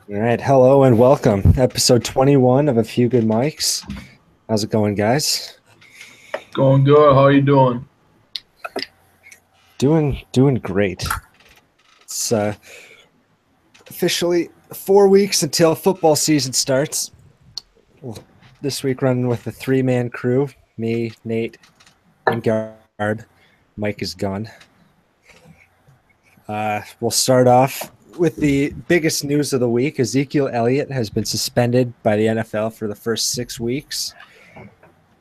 All right, hello and welcome. Episode 21 of A Few Good Mics. How's it going, guys? Going good. How you doing? Doing great. It's officially 4 weeks until football season starts. Well, this week running with a three-man crew, me, Nate, and Guard. Mike is gone. We'll start off with the biggest news of the week. Ezekiel Elliott has been suspended by the NFL for the first 6 weeks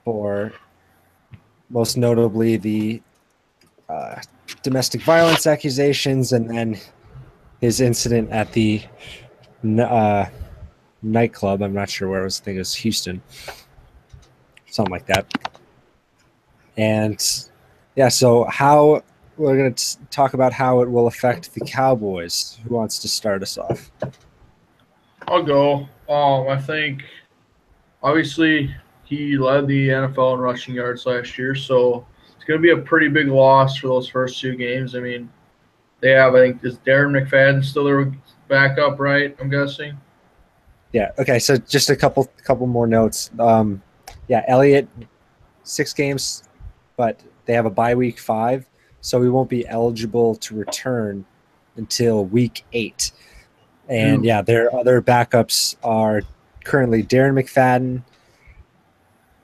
for most notably the domestic violence accusations and then his incident at the uh, nightclub. I'm not sure where it was. I think it was Houston, something like that. And yeah, so how we're going to talk about how it will affect the Cowboys. Who wants to start us off? I'll go. I think obviously he led the NFL in rushing yards last year, so it's going to be a pretty big loss for those first two games. I mean, they have, I think, is Darren McFadden still their backup, right? I'm guessing. Yeah. Okay. So just a couple more notes. Yeah, Elliott, 6 games, but they have a bye week 5, so we won't be eligible to return until week 8. And Ooh. yeah, their other backups are currently Darren McFadden,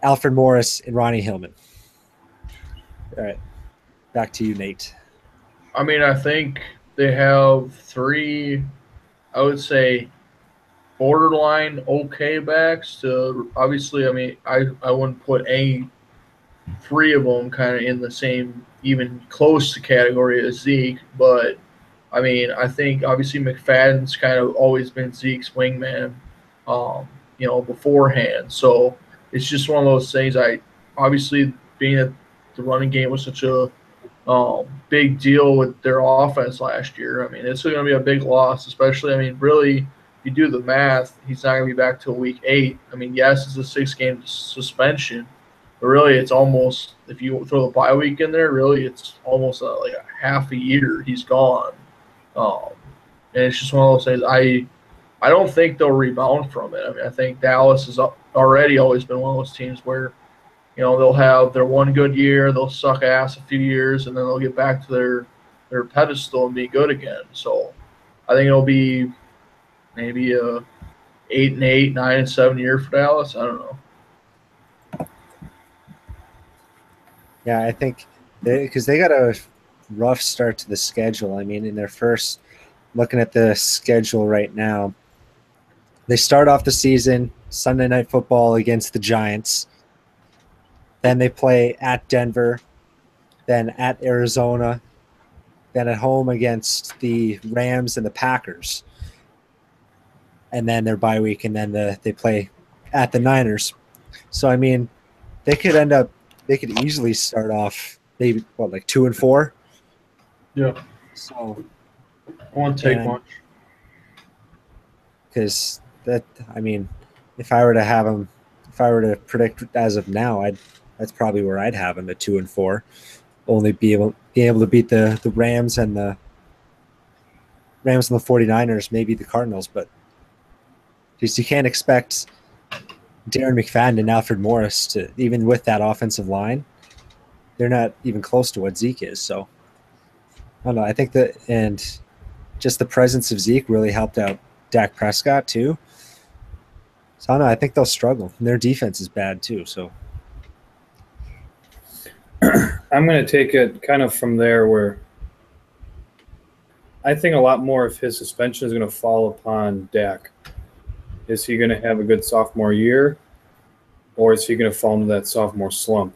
Alfred Morris, and Ronnie Hillman. All right, back to you, Nate. I mean, I think they have three, I would say, borderline okay backs. To obviously, I mean, I wouldn't put any three of them kind of in the same, even close to category as Zeke. But I mean, I think obviously McFadden's kind of always been Zeke's wingman, beforehand. So it's just one of those things. I obviously being that the running game was such a big deal with their offense last year. I mean, it's going to be a big loss, especially. I mean, really, if you do the math, he's not going to be back till week 8. I mean, yes, it's a 6-game suspension, but really, it's almost if you throw the bye week in there, really, it's almost like a half a year he's gone. Um, and it's just one of those things. I don't think they'll rebound from it. I mean, I think Dallas has already always been one of those teams where they'll have their one good year, they'll suck ass a few years, and then they'll get back to their pedestal and be good again. So I think it'll be maybe a 8-8, 9-7 year for Dallas. I don't know. Yeah, I think because they got a rough start to the schedule. I mean, in their first, looking at the schedule right now, they start off the season Sunday Night Football against the Giants. Then they play at Denver, then at Arizona, then at home against the Rams and the Packers. And then their bye week, and then they play at the Niners. So, I mean, they could easily start off maybe, like 2-4? Yeah, So, I won't take and much. because that, I mean, if I were to predict as of now, that's probably where I'd have them at 2-4. Only be able to beat the Rams and the 49ers, maybe the Cardinals, but just you can't expect Darren McFadden and Alfred Morris to, even with that offensive line, they're not even close to what Zeke is. So I don't know. I think that, and just the presence of Zeke really helped out Dak Prescott too. So I don't know. I think they'll struggle. And their defense is bad too. So I'm going to take it kind of from there where I think a lot more of his suspension is going to fall upon Dak. Is he going to have a good sophomore year, or is he going to fall into that sophomore slump?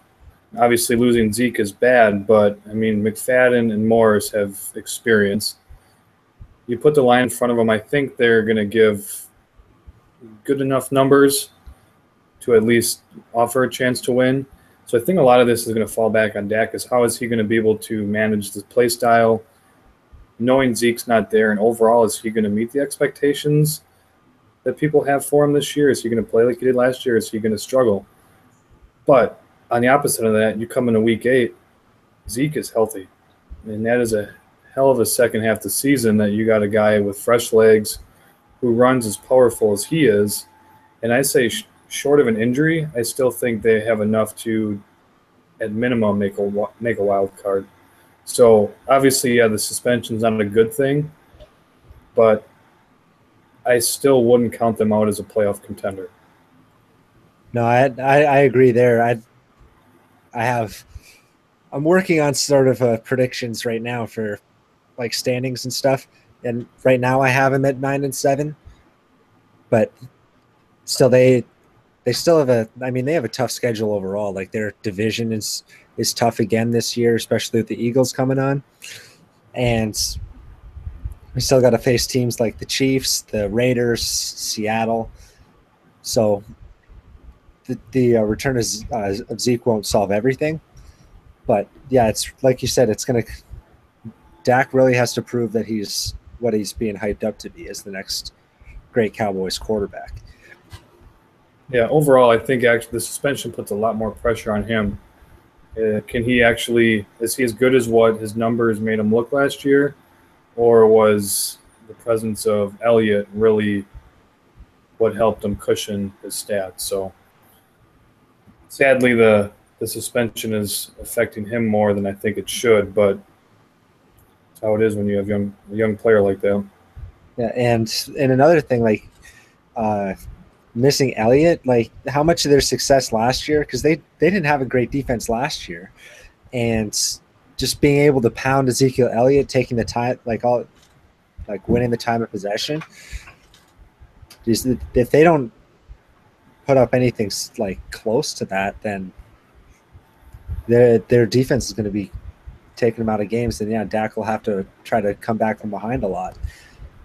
Obviously, losing Zeke is bad, but, I mean, McFadden and Morris have experience. You put the line in front of them, I think they're going to give good enough numbers to at least offer a chance to win. So I think a lot of this is going to fall back on Dak, is how is he going to be able to manage the play style, knowing Zeke's not there, and overall, is he going to meet the expectations that people have for him this year? Is he going to play like he did last year? Is he going to struggle? But on the opposite of that, you come into week 8, Zeke is healthy, and that is a hell of a second half of the season that you got a guy with fresh legs who runs as powerful as he is, and I say short of an injury, I still think they have enough to, at minimum, make a wild card. So obviously, yeah, the suspension's not a good thing, but I still wouldn't count them out as a playoff contender. No, I agree there. I'm working on sort of predictions right now for like standings and stuff, and right now I have them at 9-7, but still they still have I mean, they have a tough schedule overall. Like their division is tough again this year, especially with the Eagles coming on, and we still got to face teams like the Chiefs, the Raiders, Seattle. So the return of Zeke won't solve everything, but yeah, it's like you said, it's gonna. Dak really has to prove that he's what he's being hyped up to be as the next great Cowboys quarterback. Yeah, overall, I think actually the suspension puts a lot more pressure on him. Can he actually, is he as good as what his numbers made him look last year? Or was the presence of Elliott really what helped him cushion his stats? So sadly, the suspension is affecting him more than I think it should, but it's how it is when you have a young player like that. Yeah, and another thing, like missing Elliott, like how much of their success last year, because they didn't have a great defense last year, and just being able to pound Ezekiel Elliott, taking the time, like winning the time of possession. If they don't put up anything like close to that, then their defense is going to be taking them out of games. And yeah, Dak will have to try to come back from behind a lot.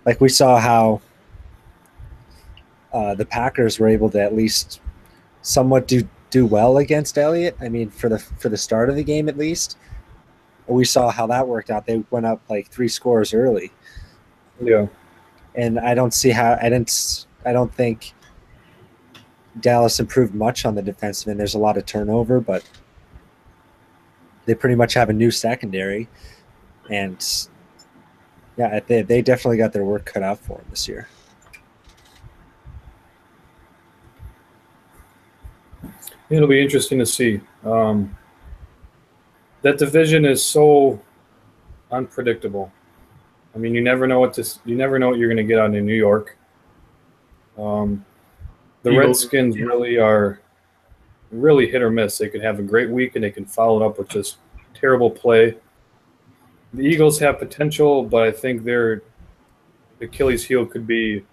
Like we saw how the Packers were able to at least somewhat do well against Elliott. I mean, for the start of the game at least, we saw how that worked out. They went up like 3 scores early. Yeah, and I don't see how I don't think Dallas improved much on the defensive end. There's a lot of turnover, but they pretty much have a new secondary, and yeah, they definitely got their work cut out for them this year. it'll be interesting to see. That division is so unpredictable. I mean, you never know what you're going to get out in New York. The Eagles, Redskins really are hit or miss. They could have a great week and they can follow it up with just terrible play. The Eagles have potential, but I think their Achilles heel could be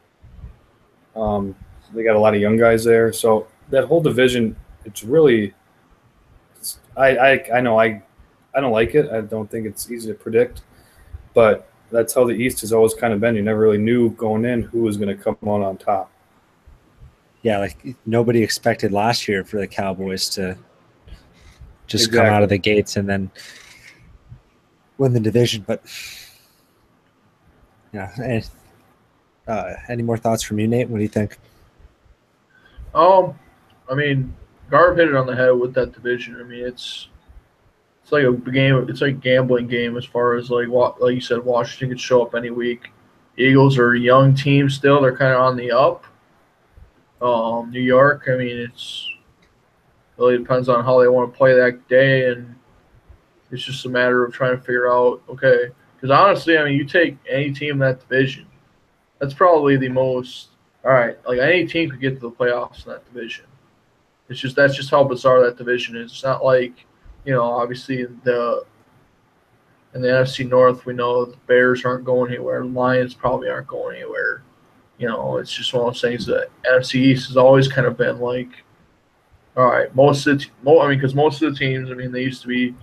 they got a lot of young guys there. So that whole division, it's really I know I don't like it. I don't think it's easy to predict, but that's how the East has always kind of been. You never really knew going in who was going to come on top. Yeah, like nobody expected last year for the Cowboys to just come out of the gates and then win the division. But yeah, and, any more thoughts from you, Nate? What do you think? I mean, Garb hit it on the head with that division. I mean, it's like a game. It's like a gambling game as far as like you said, Washington could show up any week. Eagles are a young team still. They're kind of on the up. New York, I mean, it's really depends on how they want to play that day, and it's just a matter of trying to figure out, okay, because honestly, I mean, you take any team in that division, that's probably the most, all right, like any team could get to the playoffs in that division. That's just how bizarre that division is. It's not like, obviously in the NFC North, we know the Bears aren't going anywhere, the Lions probably aren't going anywhere. It's just one of those things that NFC East has always kind of been like, all right, because most of the teams, I mean, they used to be,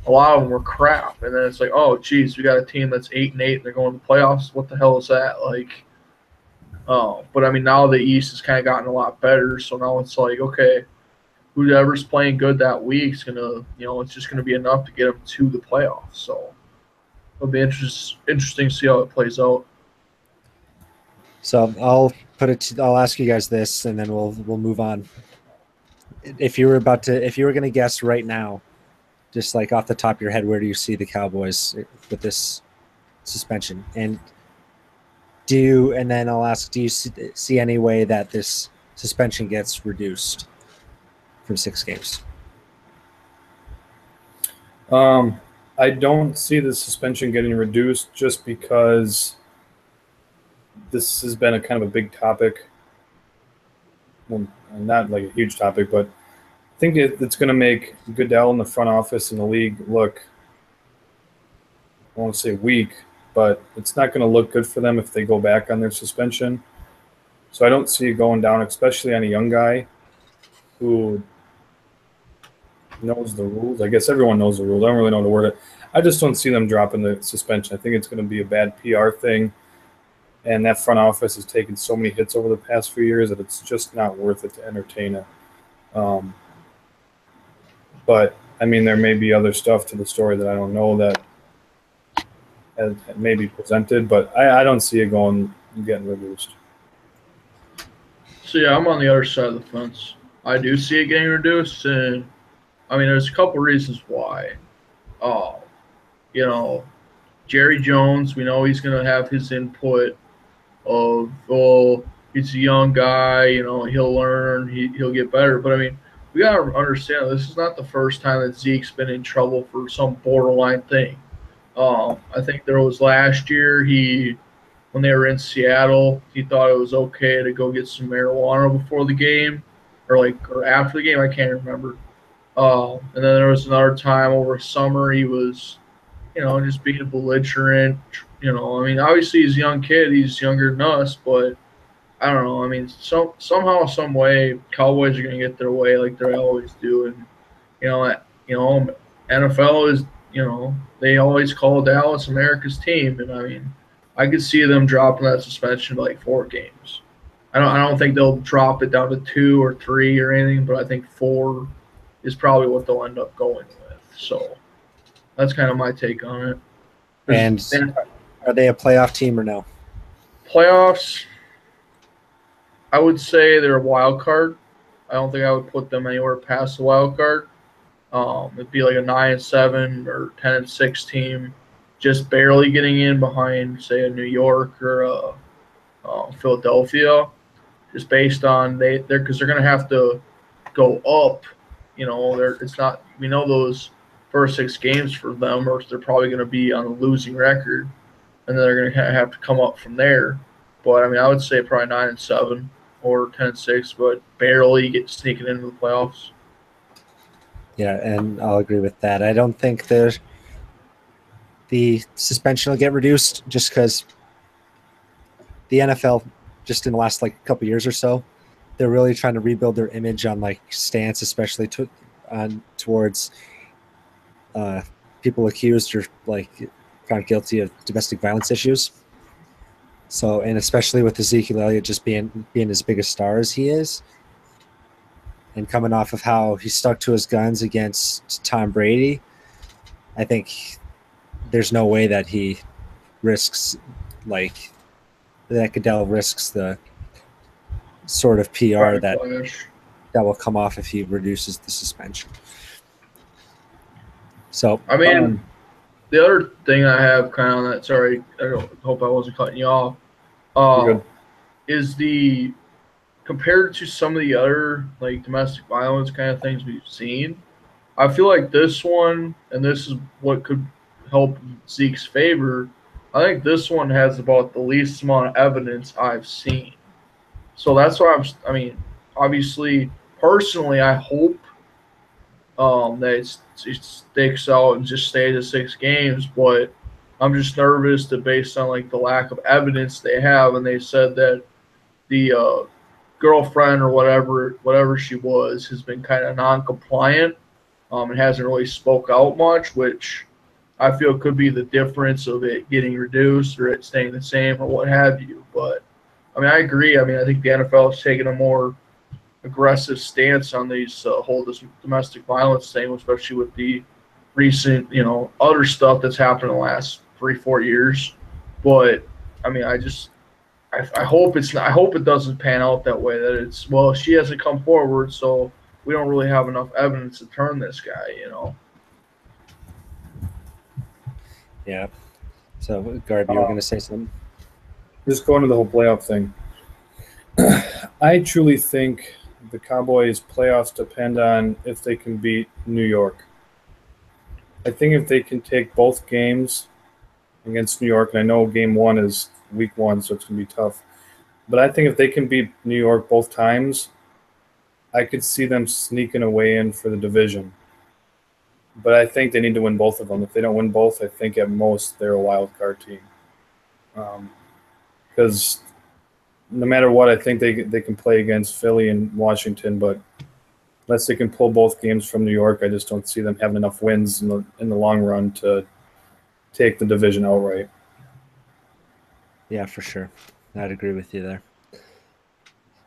a lot of them were crap, and then it's like, oh, geez, we got a team that's 8-8, and they're going to the playoffs. What the hell is that? Like, but I mean, now the East has kind of gotten a lot better, so now it's like, okay, whoever's playing good that week's gonna, it's just gonna be enough to get them to the playoffs. So it'll be interesting to see how it plays out. So I'll ask you guys this, and then we'll move on. If you were going to guess right now, just like off the top of your head, where do you see the Cowboys with this suspension? And and then I'll ask, do you see any way that this suspension gets reduced from 6 games? I don't see the suspension getting reduced just because this has been a kind of a big topic. Well, not like a huge topic, but I think it's going to make Goodell in the front office in the league look, I won't say weak, but it's not going to look good for them if they go back on their suspension. So I don't see it going down, especially on a young guy who knows the rules. I guess everyone knows the rules. I don't really know how to word it. I just don't see them dropping the suspension. I think it's going to be a bad PR thing. And that front office has taken so many hits over the past few years that it's just not worth it to entertain it. But, I mean, there may be other stuff to the story that I don't know that may be presented, but I don't see it getting reduced. So, yeah, I'm on the other side of the fence. I do see it getting reduced, and, I mean, there's a couple reasons why. You know, Jerry Jones, we know he's going to have his input of, oh, he's a young guy, you know, he'll learn, he'll get better. But, I mean, we got to understand this is not the first time that Zeke's been in trouble for some borderline thing. I think there was last year when they were in Seattle, he thought it was okay to go get some marijuana before the game or after the game. I can't remember. And then there was another time over summer he was, you know, just being belligerent. You know, I mean, obviously he's a young kid. He's younger than us, but I don't know. I mean, somehow, some way, Cowboys are going to get their way like they always do. And, NFL is, they always call Dallas America's team. And, I mean, I could see them dropping that suspension to like 4 games. I don't think they'll drop it down to 2 or 3 or anything, but I think 4 is probably what they'll end up going with. So that's kind of my take on it. And are they a playoff team or no? Playoffs, I would say they're a wild card. I don't think I would put them anywhere past the wild card. It'd be like a 9-7 or 10-6 team, just barely getting in behind, say, a New York or a Philadelphia, just based on because they're going to have to go up. You know, it's not. We know those first 6 games for them, or they're probably going to be on a losing record, and then they're going to have to come up from there. But I mean, I would say probably 9-7 or 10-6, but barely sneaking into the playoffs. Yeah, and I'll agree with that. I don't think the suspension will get reduced just because the NFL, just in the last like couple years or so, they're really trying to rebuild their image on like stance, especially towards people accused or like found guilty of domestic violence issues. So, and especially with Ezekiel Elliott just being as big a star as he is, and coming off of how he stuck to his guns against Tom Brady, I think there's no way that he risks that Goodell risks the sort of PR that will come off if he reduces the suspension. So I mean, the other thing I have kind of on that. Sorry, I hope I wasn't cutting you off. Is compared to some of the other like domestic violence kind of things we've seen, I feel like this one, and this is what could help Zeke's favor, I think this one has about the least amount of evidence I've seen. So that's why obviously, personally, I hope that it sticks out and just stays at 6 games, but I'm just nervous that based on like the lack of evidence they have, and they said that the girlfriend or whatever she was has been kind of non-compliant and hasn't really spoke out much, which I feel could be the difference of it getting reduced or it staying the same or what have you. But I mean, I agree. I mean, I think the NFL is taking a more aggressive stance on these whole domestic violence thing, especially with the recent, other stuff that's happened in the last 3-4 years. But I mean, I hope it's not. I hope it doesn't pan out that way. That it's she hasn't come forward, so we don't really have enough evidence to turn this guy. Yeah. So, Garb, you were going to say something? just going to the whole playoff thing. I truly think the Cowboys' playoffs depend on if they can beat New York. I think if they can take both games against New York, and I know game one is week one, so it's going to be tough. But I think if they can beat New York both times, I could see them sneaking away in for the division. But I think they need to win both of them. If they don't win both, I think at most they're a wild card team. Because no matter what, I think they can play against Philly and Washington, but unless they can pull both games from New York, I just don't see them having enough wins in the long run to take the division outright. Yeah, for sure. I'd agree with you there.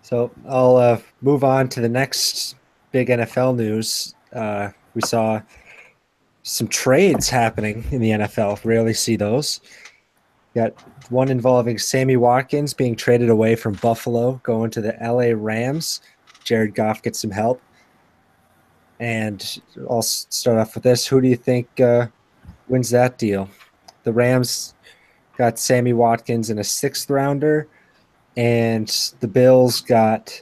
So I'll move on to the next big NFL news. We saw some trades happening in the NFL. Rarely see those. Got one involving Sammy Watkins being traded away from Buffalo, going to the LA Rams. Jared Goff gets some help. And I'll start off with this. Who do you think wins that deal? The Rams got Sammy Watkins in a 6th rounder, and the Bills got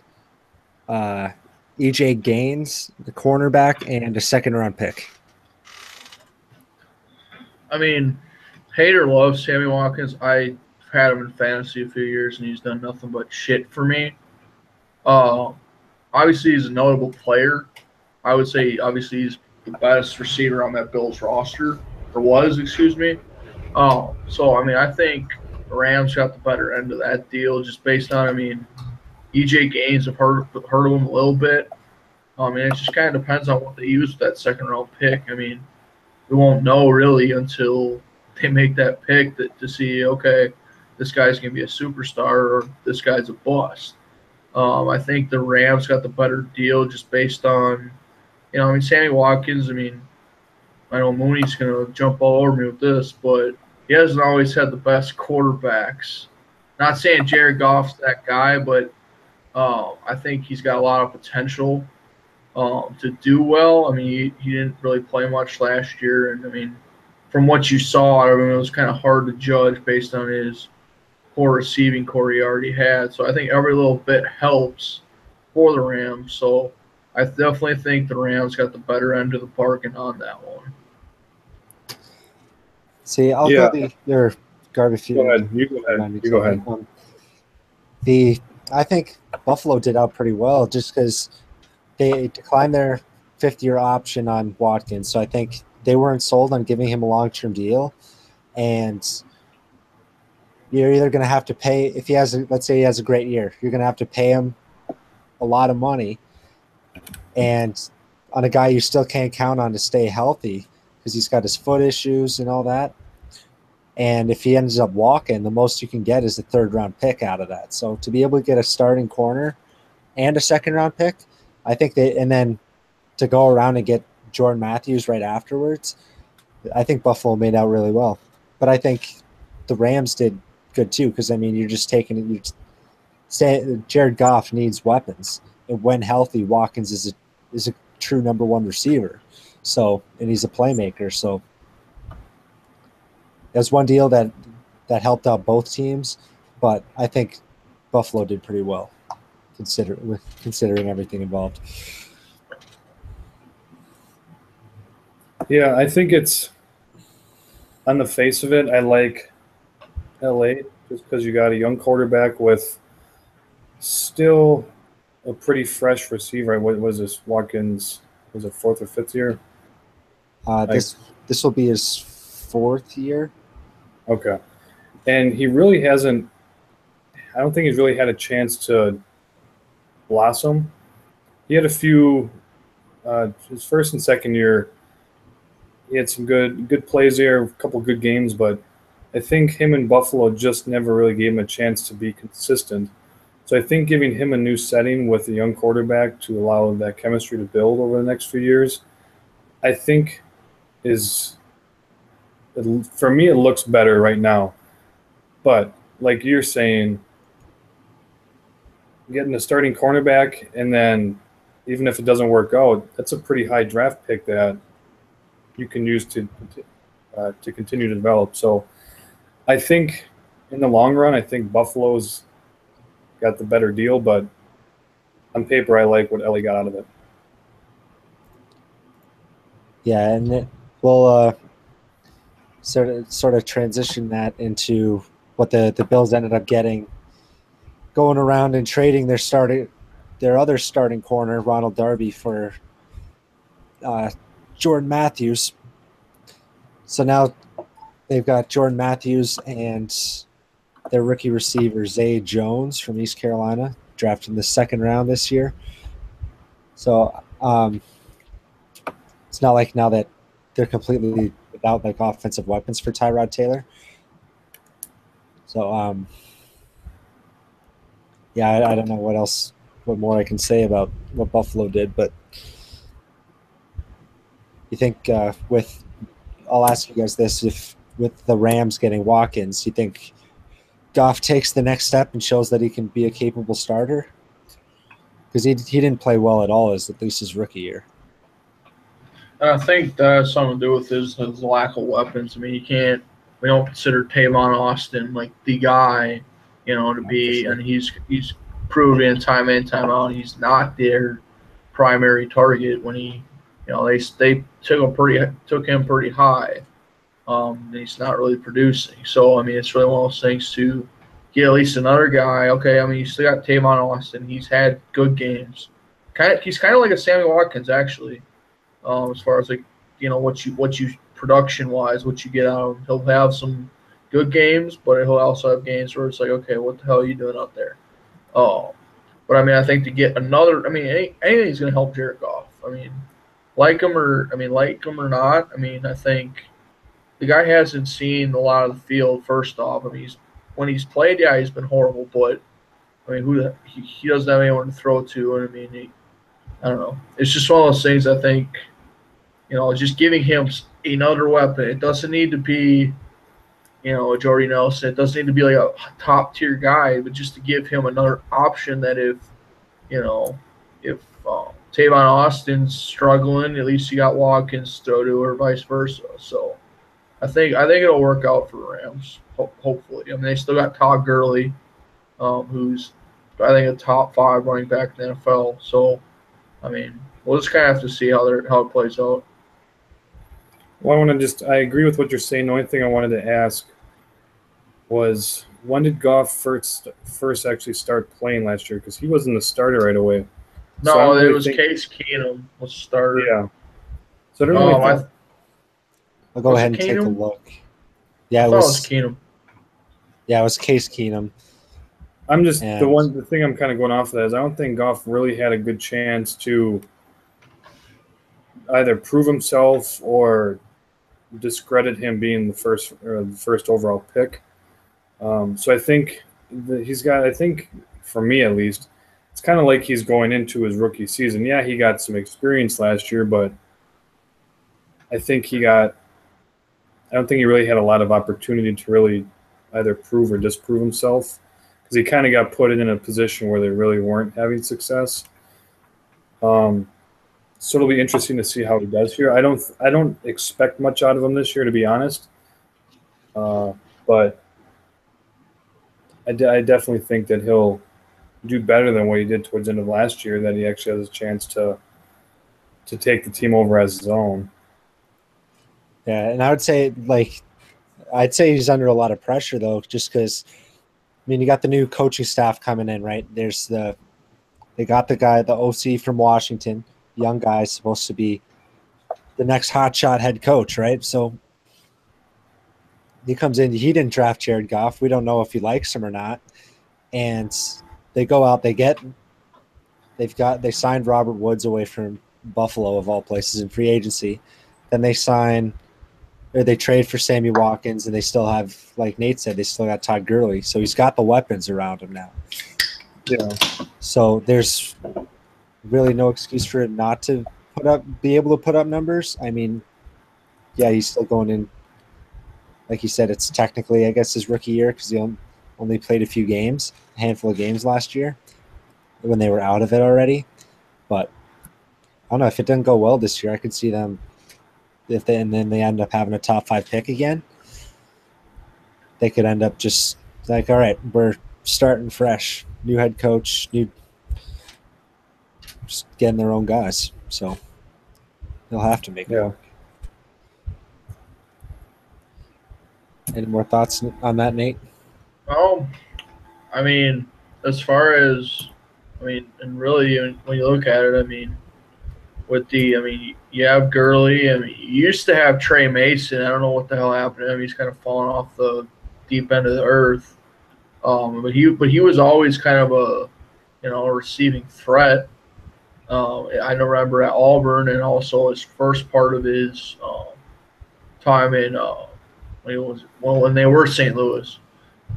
EJ Gaines, the cornerback, and a 2nd-round pick. I mean, hater loves Sammy Watkins. I had him in fantasy a few years, and he's done nothing but shit for me. Obviously, he's a notable player. I would say, obviously, he's the best receiver on that Bills roster, or was, excuse me. So, I mean, I think the Rams got the better end of that deal just based on, I mean, EJ Gaines, I've heard of him a little bit. I mean, it just kind of depends on what they use with that 2nd-round pick. I mean, we won't know really until they make that pick to see, okay, this guy's going to be a superstar or this guy's a bust. I think the Rams got the better deal just based on, I mean, Sammy Watkins, I mean, I know Mooney's going to jump all over me with this, but he hasn't always had the best quarterbacks. Not saying Jared Goff's that guy, but I think he's got a lot of potential to do well. I mean, he didn't really play much last year, and I mean, from what you saw, I mean, it was kind of hard to judge based on his poor receiving core he already had. So I think every little bit helps for the Rams. So I definitely think the Rams got the better end of the bargain on that one. See, I'll go your garbage. Go ahead. You go ahead. You go ahead. I think Buffalo did out pretty well just because they declined their 5th-year option on Watkins. So I think they weren't sold on giving him a long-term deal. And you're either going to have to pay, if he has, let's say he has a great year, you're going to have to pay him a lot of money. And on a guy you still can't count on to stay healthy because he's got his foot issues and all that. And if he ends up walking, the most you can get is a 3rd-round pick out of that. So to be able to get a starting corner and a 2nd-round pick, I think and then to go around and get Jordan Matthews right afterwards, I think Buffalo made out really well. But I think the Rams did good too because, I mean, you're just taking it. You say Jared Goff needs weapons. And when healthy, Watkins is a true number 1 receiver. So, and he's a playmaker. So that's one deal that helped out both teams. But I think Buffalo did pretty well considering everything involved. Yeah, I think it's on the face of it, I like LA just because you got a young quarterback with still a pretty fresh receiver. What was this? Watkins was it 4th or 5th year? This will be his 4th year. Okay, and he really hasn't. I don't think he's really had a chance to blossom. He had a few. His 1st and 2nd year, he had some good plays there, a couple good games, but I think him and Buffalo just never really gave him a chance to be consistent. So I think giving him a new setting with a young quarterback to allow that chemistry to build over the next few years, I think for me, it looks better right now. But like you're saying, getting a starting cornerback and then even if it doesn't work out, that's a pretty high draft pick that you can use to continue to develop. So I think in the long run, I think Buffalo's got the better deal, but on paper, I like what Ellie got out of it. Yeah, and we'll sort of transition that into what the Bills ended up getting, going around and trading their other starting corner, Ronald Darby, for uh, Jordan Matthews. So now they've got Jordan Matthews and their rookie receiver, Zay Jones from East Carolina, drafted in the second round this year. So it's not like now that they're completely without like offensive weapons for Tyrod Taylor. So yeah, I don't know what more I can say about what Buffalo did, but you think I'll ask you guys this: if with the Rams getting Watkins, you think Goff takes the next step and shows that he can be a capable starter? Because he didn't play well at all, at least his rookie year. And I think that has something to do with his lack of weapons. I mean, we don't consider Tavon Austin like the guy, to be, Sure. and he's proven time in, time out, he's not their primary target when they took him pretty high. And he's not really producing. So, I mean, it's really one of those things to get at least another guy. Okay, I mean, you still got Tavon Austin. He's had good games. He's kind of like a Sammy Watkins, actually, as far as like what you production wise, what you get out of him. He'll have some good games, but he'll also have games where it's like, okay, what the hell are you doing out there? Oh, but I mean, I think to get another, I mean, anything's going to help Jared Goff. I mean, like him or not. I mean, I think the guy hasn't seen a lot of the field. First off, I mean, when he's played, yeah, he's been horrible. But I mean, he doesn't have anyone to throw to, and I mean, I don't know. It's just one of those things. I think just giving him another weapon. It doesn't need to be a Jordy Nelson. It doesn't need to be like a top tier guy, but just to give him another option that if Tavon Austin's struggling, at least you got Watkins to throw to, or vice versa. So. I think it'll work out for the Rams. Hopefully, I mean they still got Todd Gurley, who's I think a top 5 running back in the NFL. So, I mean, we'll just kind of have to see how it plays out. Well, I agree with what you're saying. The only thing I wanted to ask was, when did Goff first actually start playing last year? Because he wasn't the starter right away. No, it was Case Keenum was starter. Yeah. So I don't really think. I'll go ahead and take a look. Yeah, it was Keenum. Yeah, it was Case Keenum. I'm just the thing I'm kind of going off of that is I don't think Goff really had a good chance to either prove himself or discredit him being the first overall pick. So I think I think for me at least, it's kind of like he's going into his rookie season. Yeah, he got some experience last year, but I don't think he really had a lot of opportunity to really either prove or disprove himself, because he kind of got put in a position where they really weren't having success. So it'll be interesting to see how he does here. I don't expect much out of him this year, to be honest. But I definitely think that he'll do better than what he did towards the end of last year, that he actually has a chance to take the team over as his own. Yeah, and I'd say he's under a lot of pressure though, just because I mean you got the new coaching staff coming in, right? They got the OC from Washington, young guy, supposed to be the next hotshot head coach, right? So he comes in, he didn't draft Jared Goff. We don't know if he likes him or not. And they go out, they signed Robert Woods away from Buffalo of all places in free agency. Then they trade for Sammy Watkins, and they still have, like Nate said, they still got Todd Gurley. So he's got the weapons around him now. Yeah. So there's really no excuse for him not to be able to put up numbers. I mean, yeah, he's still going in. Like you said, it's technically, I guess, his rookie year because he only played a handful of games last year when they were out of it already. But I don't know, if it doesn't go well this year, I could see them and then they end up having a top 5 pick again. They could end up just It's like, all right, we're starting fresh, new head coach, just getting their own guys. So they'll have to make it work. Any more thoughts on that, Nate? I mean, as far as, and really when you look at it, you have Gurley. You used to have Trey Mason. I don't know what the hell happened to him. He's kind of fallen off the deep end of the earth. But he was always kind of a receiving threat. I remember at Auburn, and also his first part of his time in when they were St. Louis.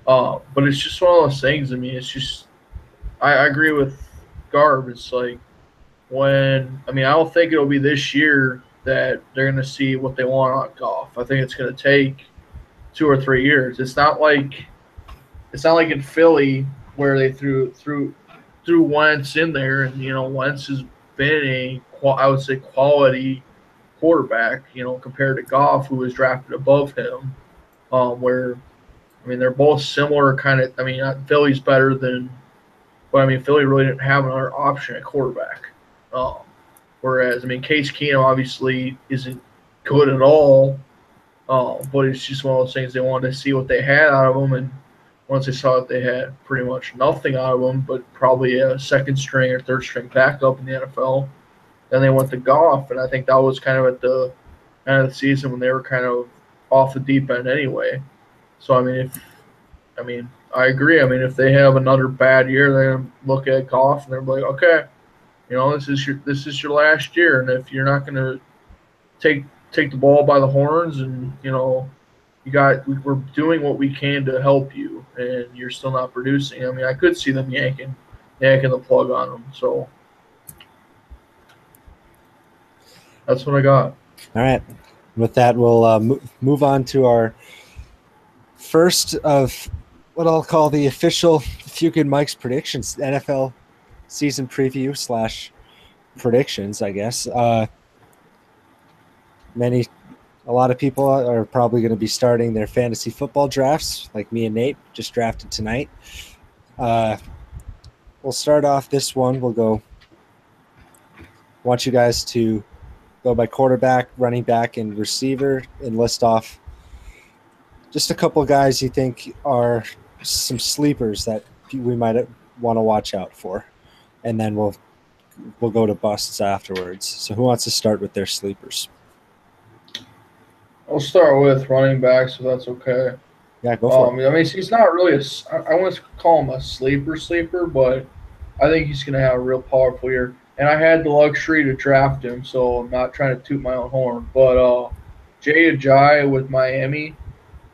But it's just one of those things. It's just I agree with Garb. It's like I don't think it'll be this year that they're going to see what they want on Goff. I think it's going to take 2 or 3 years. It's not like in Philly where they threw Wentz in there, and Wentz has been I would say quality quarterback, compared to Goff, who was drafted above him. They're both similar kind of. Philly's better than, but Philly really didn't have another option at quarterback. Whereas Case Keenum obviously isn't good at all, but it's just one of those things they wanted to see what they had out of him, and once they saw that they had pretty much nothing out of him, but probably a second string or third string backup in the NFL, then they went to Goff, and I think that was kind of at the end of the season when they were kind of off the deep end anyway. So I agree. If they have another bad year, they're gonna look at Goff and they're like, okay, this is your last year, and if you're not gonna take the ball by the horns, and we're doing what we can to help you, and you're still not producing. I could see them yanking the plug on them. So that's what I got. All right. With that, we'll move on to our first of what I'll call the official Fukin Mike's predictions, NFL season preview / predictions, I guess. A lot of people are probably going to be starting their fantasy football drafts, like me and Nate, just drafted tonight. We'll start off this one. Want you guys to go by quarterback, running back, and receiver, and list off just a couple of guys you think are some sleepers that we might want to watch out for, and then we'll go to busts afterwards. So who wants to start with their sleepers? I'll start with running backs, if that's okay. Yeah, go for it. He's not really I wouldn't call him a sleeper, but I think he's going to have a real powerful year. And I had the luxury to draft him, so I'm not trying to toot my own horn. But Jay Ajayi with Miami,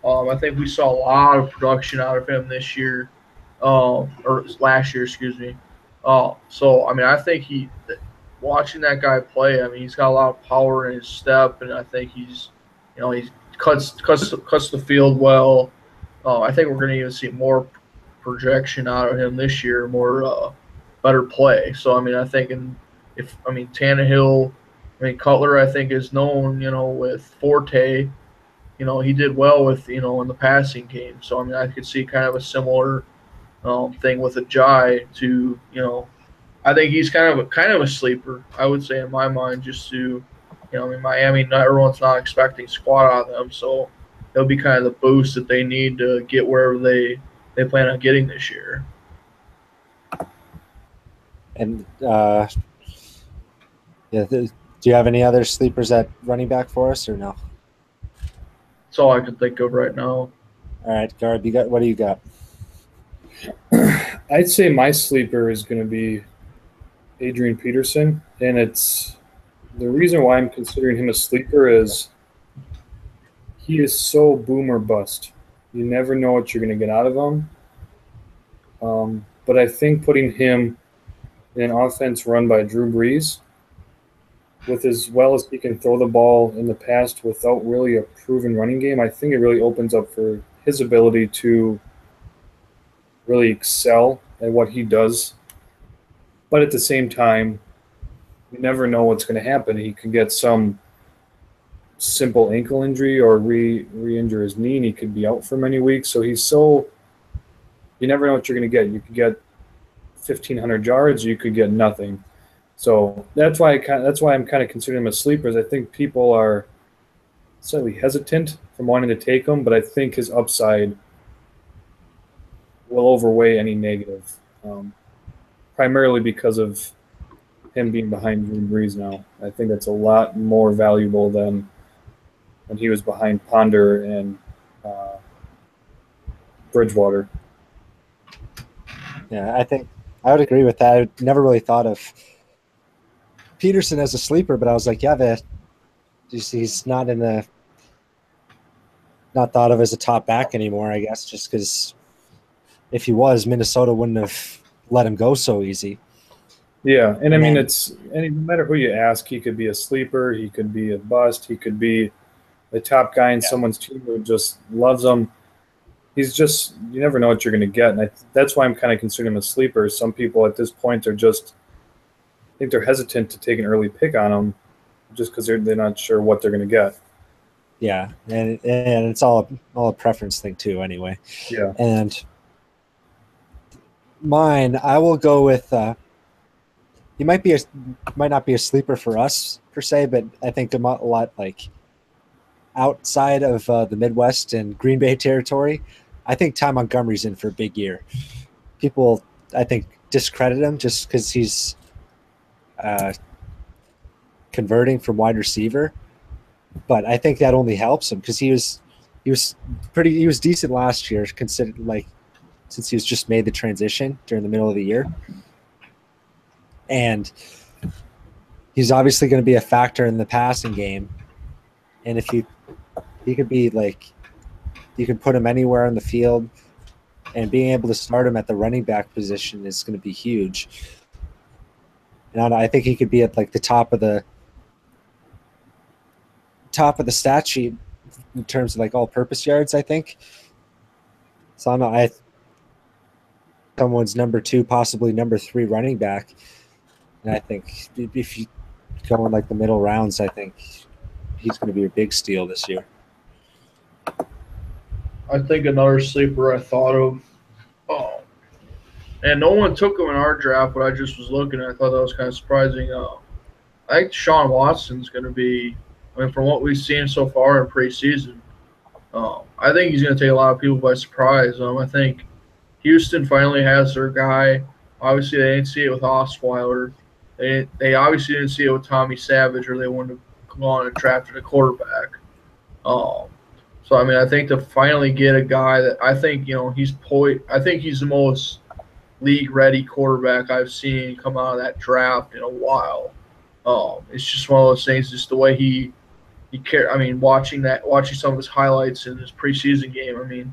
I think we saw a lot of production out of him this year, or last year, excuse me. I think watching that guy play, he's got a lot of power in his step, and I think he cuts the field well. I think we're going to even see more projection out of him this year, more better play. So I think Tannehill, Cutler, I think is known, with Forte. He did well with in the passing game. So I could see kind of a similar thing with Ajayi to I think he's kind of a sleeper, I would say, in my mind, just to Miami, not everyone's not expecting squat out of them, so it'll be kind of the boost that they need to get wherever they plan on getting this year. And do you have any other sleepers at running back for us, or no? That's all I can think of right now. All right, Garb, what do you got? I'd say my sleeper is going to be Adrian Peterson, and it's the reason why I'm considering him a sleeper is he is so boom or bust. You never know what you're going to get out of him. But I think putting him in an offense run by Drew Brees, with as well as he can throw the ball in the past without really a proven running game, I think it really opens up for his ability to really excel at what he does. But at the same time, you never know what's going to happen. He could get some simple ankle injury or re-injure his knee, and he could be out for many weeks. So he's so you never know what you're going to get. You could get 1,500 yards, you could get nothing. So that's why I'm kind of considering him a sleeper. Is I think people are slightly hesitant from wanting to take him, but I think his upside will overweigh any negative, primarily because of him being behind Drew Brees now. I think that's a lot more valuable than when he was behind Ponder and Bridgewater. Yeah, I think I would agree with that. I never really thought of Peterson as a sleeper, but I was like, yeah, he's not thought of as a top back anymore, I guess, just because if he was, Minnesota wouldn't have let him go so easy. Yeah, and I mean, no matter who you ask, he could be a sleeper, he could be a bust, he could be the top guy in someone's team who just loves him. He's just, you never know what you're going to get, and that's why I'm kind of considering him a sleeper. Some people at this point are just, I think they're hesitant to take an early pick on him just because they're not sure what they're going to get. Yeah, and it's all a preference thing too, anyway. Yeah. And mine, I will go with. He might not be a sleeper for us per se, but I think a lot like outside of the Midwest and Green Bay territory. I think Ty Montgomery's in for a big year. People, I think, discredit him just because he's converting from wide receiver, but I think that only helps him because he was decent last year, considered like since he was just made the transition during the middle of the year, and he's obviously going to be a factor in the passing game. And if he could be like, you can put him anywhere on the field, and being able to start him at the running back position is going to be huge. And I think he could be at like the top of the stat sheet in terms of like all-purpose yards, I think. So I don't know. Someone's number 2, possibly number 3 running back, and I think if you go in like the middle rounds, I think he's going to be a big steal this year. I think another sleeper I thought of, and no one took him in our draft, but I just was looking and I thought that was kind of surprising. I think Sean Watson's going to be, I mean, from what we've seen so far in preseason, I think he's going to take a lot of people by surprise. I think Houston finally has their guy. Obviously, they didn't see it with Osweiler. They obviously didn't see it with Tommy Savage, or they wouldn't have gone and drafted a quarterback. So, I mean, I think to finally get a guy that I think, he's poised. I think he's the most league-ready quarterback I've seen come out of that draft in a while. It's just one of those things, just the way he I mean, watching some of his highlights in his preseason game, I mean,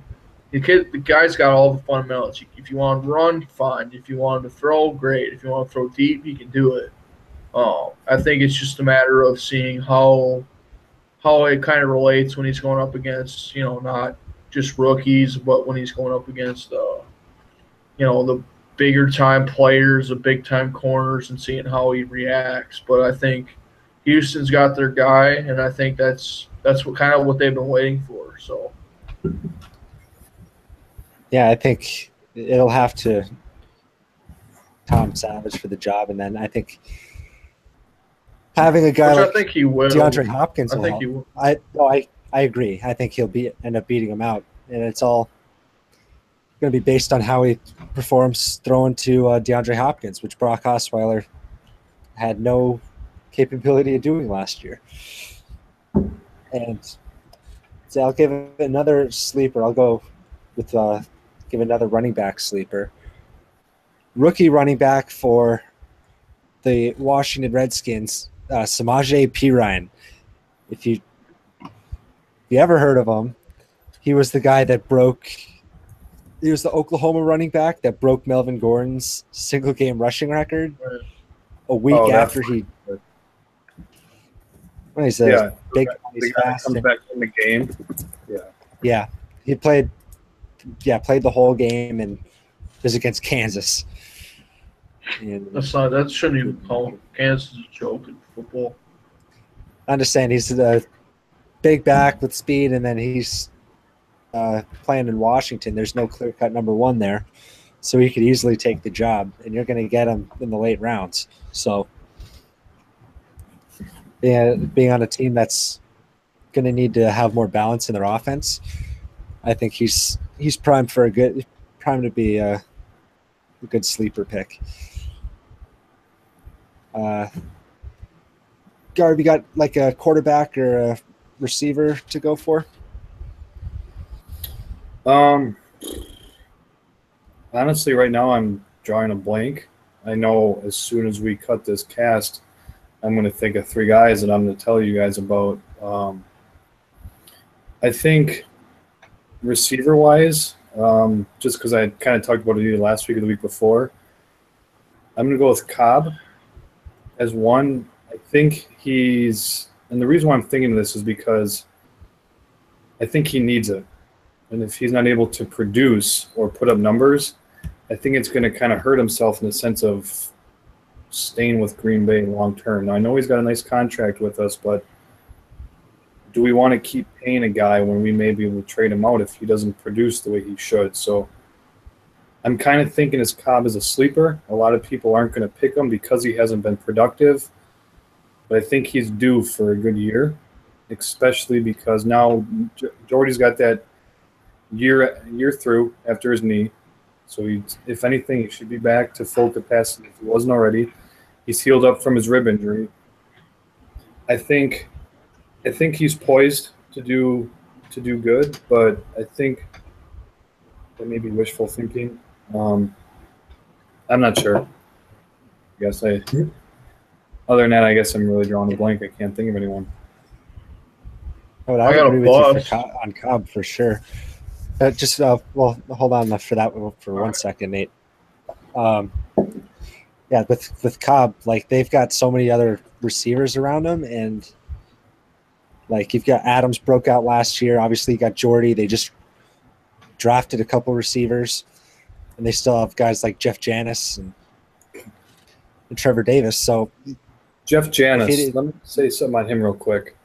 the guy's got all the fundamentals. If you want to run, fine. If you want to throw, great. If you want to throw deep, he can do it. I think it's just a matter of seeing how it kind of relates when he's going up against, not just rookies, but when he's going up against, the bigger time players, the big time corners, and seeing how he reacts. But I think Houston's got their guy, and I think that's what they've been waiting for. So. Yeah, I think it'll have to Tom Savage for the job, and then I think having a guy like I think he will. DeAndre Hopkins I will think help. he will. I agree. I think he'll end up beating him out, and it's all going to be based on how he performs throwing to DeAndre Hopkins, which Brock Osweiler had no capability of doing last year. And so I'll give another sleeper. I'll go with give another running back sleeper. Rookie running back for the Washington Redskins, Samaje Perine. If you ever heard of him, he was the guy that he was the Oklahoma running back that broke Melvin Gordon's single game rushing record a week after he. When he's big, he's fast. Comes back in the game. Yeah, he played the whole game, and it was against Kansas. And that shouldn't even call Kansas a joke in football. I understand he's a big back with speed, and then he's playing in Washington, there's no clear-cut number one there. So he could easily take the job, and you're going to get him in the late rounds. So being on a team that's going to need to have more balance in their offense, I think he's primed to be a good sleeper pick. Garb, you got like a quarterback or a receiver to go for? Honestly, right now I'm drawing a blank. I know as soon as we cut this cast, I'm going to think of 3 guys that I'm going to tell you guys about. I think receiver-wise, just because I kind of talked about it either last week or the week before, I'm going to go with Cobb as one. I think and the reason why I'm thinking of this is because I think he needs it. And if he's not able to produce or put up numbers, I think it's going to kind of hurt himself in the sense of staying with Green Bay long term. Now, I know he's got a nice contract with us, but do we want to keep paying a guy when we may be able to trade him out if he doesn't produce the way he should? So I'm kind of thinking as Cobb is a sleeper. A lot of people aren't going to pick him because he hasn't been productive. But I think he's due for a good year, especially because now Jordy's got that year through after his knee. So if anything, he should be back to full capacity if he wasn't already. He's healed up from his rib injury. I think he's poised to do good, but I think that may be wishful thinking. I'm not sure. Other than that, I guess I'm really drawing a blank. I can't think of anyone. I got agree with you on Cobb for sure. Hold on for that for 1 second, Nate. Yeah, with Cobb, like they've got so many other receivers around him, and like you've got Adams broke out last year. Obviously, you got Jordy. They just drafted a couple receivers, and they still have guys like Jeff Janis and Trevor Davis. So Jeff Janis, let me say something on him real quick.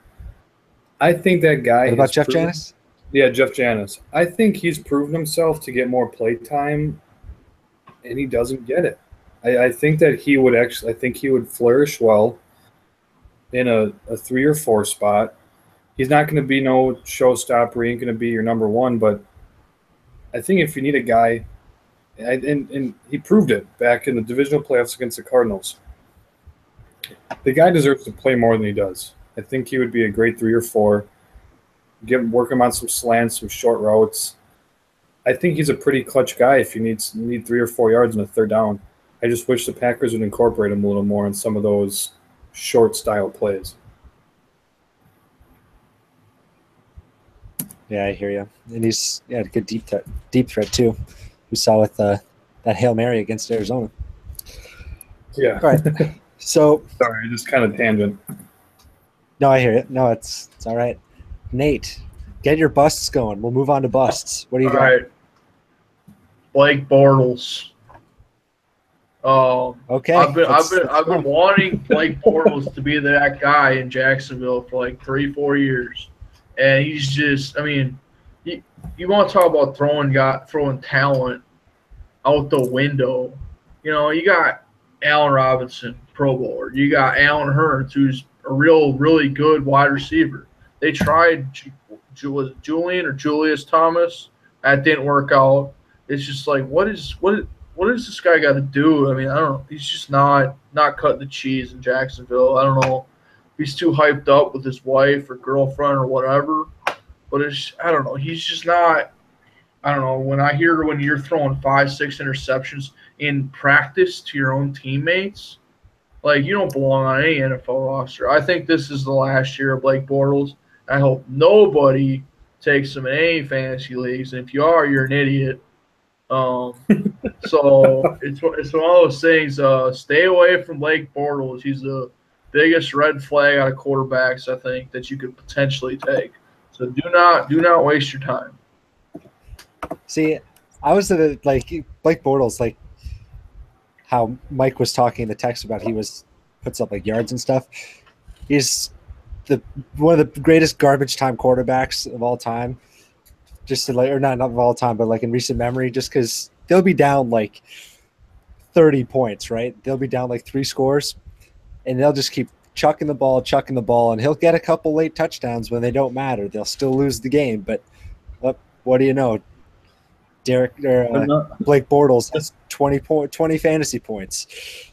I think that guy. What about Jeff Janis? Yeah, Jeff Janis. I think he's proven himself to get more play time, and he doesn't get it. I think that he would flourish well in a 3 or 4 spot. He's not going to be no showstopper. He ain't going to be your number one, but I think if you need a guy, and he proved it back in the divisional playoffs against the Cardinals, the guy deserves to play more than he does. I think he would be a great 3 or 4. Work him on some slants, some short routes. I think he's a pretty clutch guy if you need 3 or 4 yards in a third down. I just wish the Packers would incorporate him a little more in some of those short style plays. Yeah, I hear you. And he's a good deep threat too. We saw with that Hail Mary against Arizona. Yeah. All right. So sorry, just kind of tangent. No, I hear it. No, it's all right. Nate, get your busts going. We'll move on to busts. What do you got? All right. Blake Bortles. Okay. I've been wanting Blake Bortles to be that guy in Jacksonville for like 3-4 years, and he's just. I mean, you want to talk about throwing talent out the window? You know, you got Allen Robinson, Pro Bowler. You got Allen Hurns, who's a really good wide receiver. They tried Julian or Julius Thomas. That didn't work out. It's just like, what is this guy got to do? I mean, I don't know. He's just not cutting the cheese in Jacksonville. I don't know. He's too hyped up with his wife or girlfriend or whatever. But I don't know. He's just not. I don't know. When you're throwing 5-6 interceptions in practice to your own teammates, like, you don't belong on any NFL roster. I think this is the last year of Blake Bortles. I hope nobody takes him in any fantasy leagues. And if you are, you're an idiot. So it's one of those things. Stay away from Blake Bortles. He's the biggest red flag out of quarterbacks, I think, that you could potentially take. So do not waste your time. See, I was like Blake Bortles, like how Mike was talking in the text about puts up like yards and stuff. He's one of the greatest garbage time quarterbacks of all time. just to like, or not of all time, but like in recent memory, just because they'll be down like 30 points, right? They'll be down like 3 scores, and they'll just keep chucking the ball, and he'll get a couple late touchdowns when they don't matter. They'll still lose the game, but what do you know? Blake Bortles has 20 fantasy points.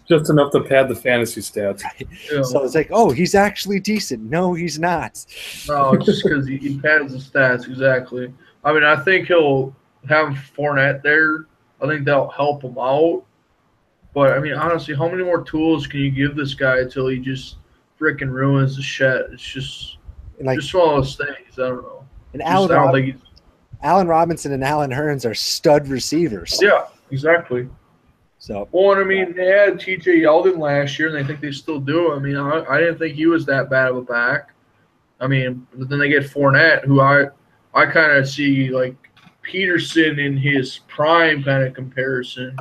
Just enough to pad the fantasy stats. Right? Yeah. So it's like, oh, he's actually decent. No, he's not. No, just because he pads the stats, exactly. I mean, I think he'll have Fournette there. I think that'll help him out. But, I mean, honestly, how many more tools can you give this guy until he just freaking ruins the shit? It's just one of those things. I don't know. And Allen Robinson and Allen Hurns are stud receivers. Yeah, exactly. So, well, and I mean, they had T.J. Yeldon last year, and I think they still do. I mean, I didn't think he was that bad of a back. I mean, but then they get Fournette, who I kind of see like Peterson in his prime kind of comparison.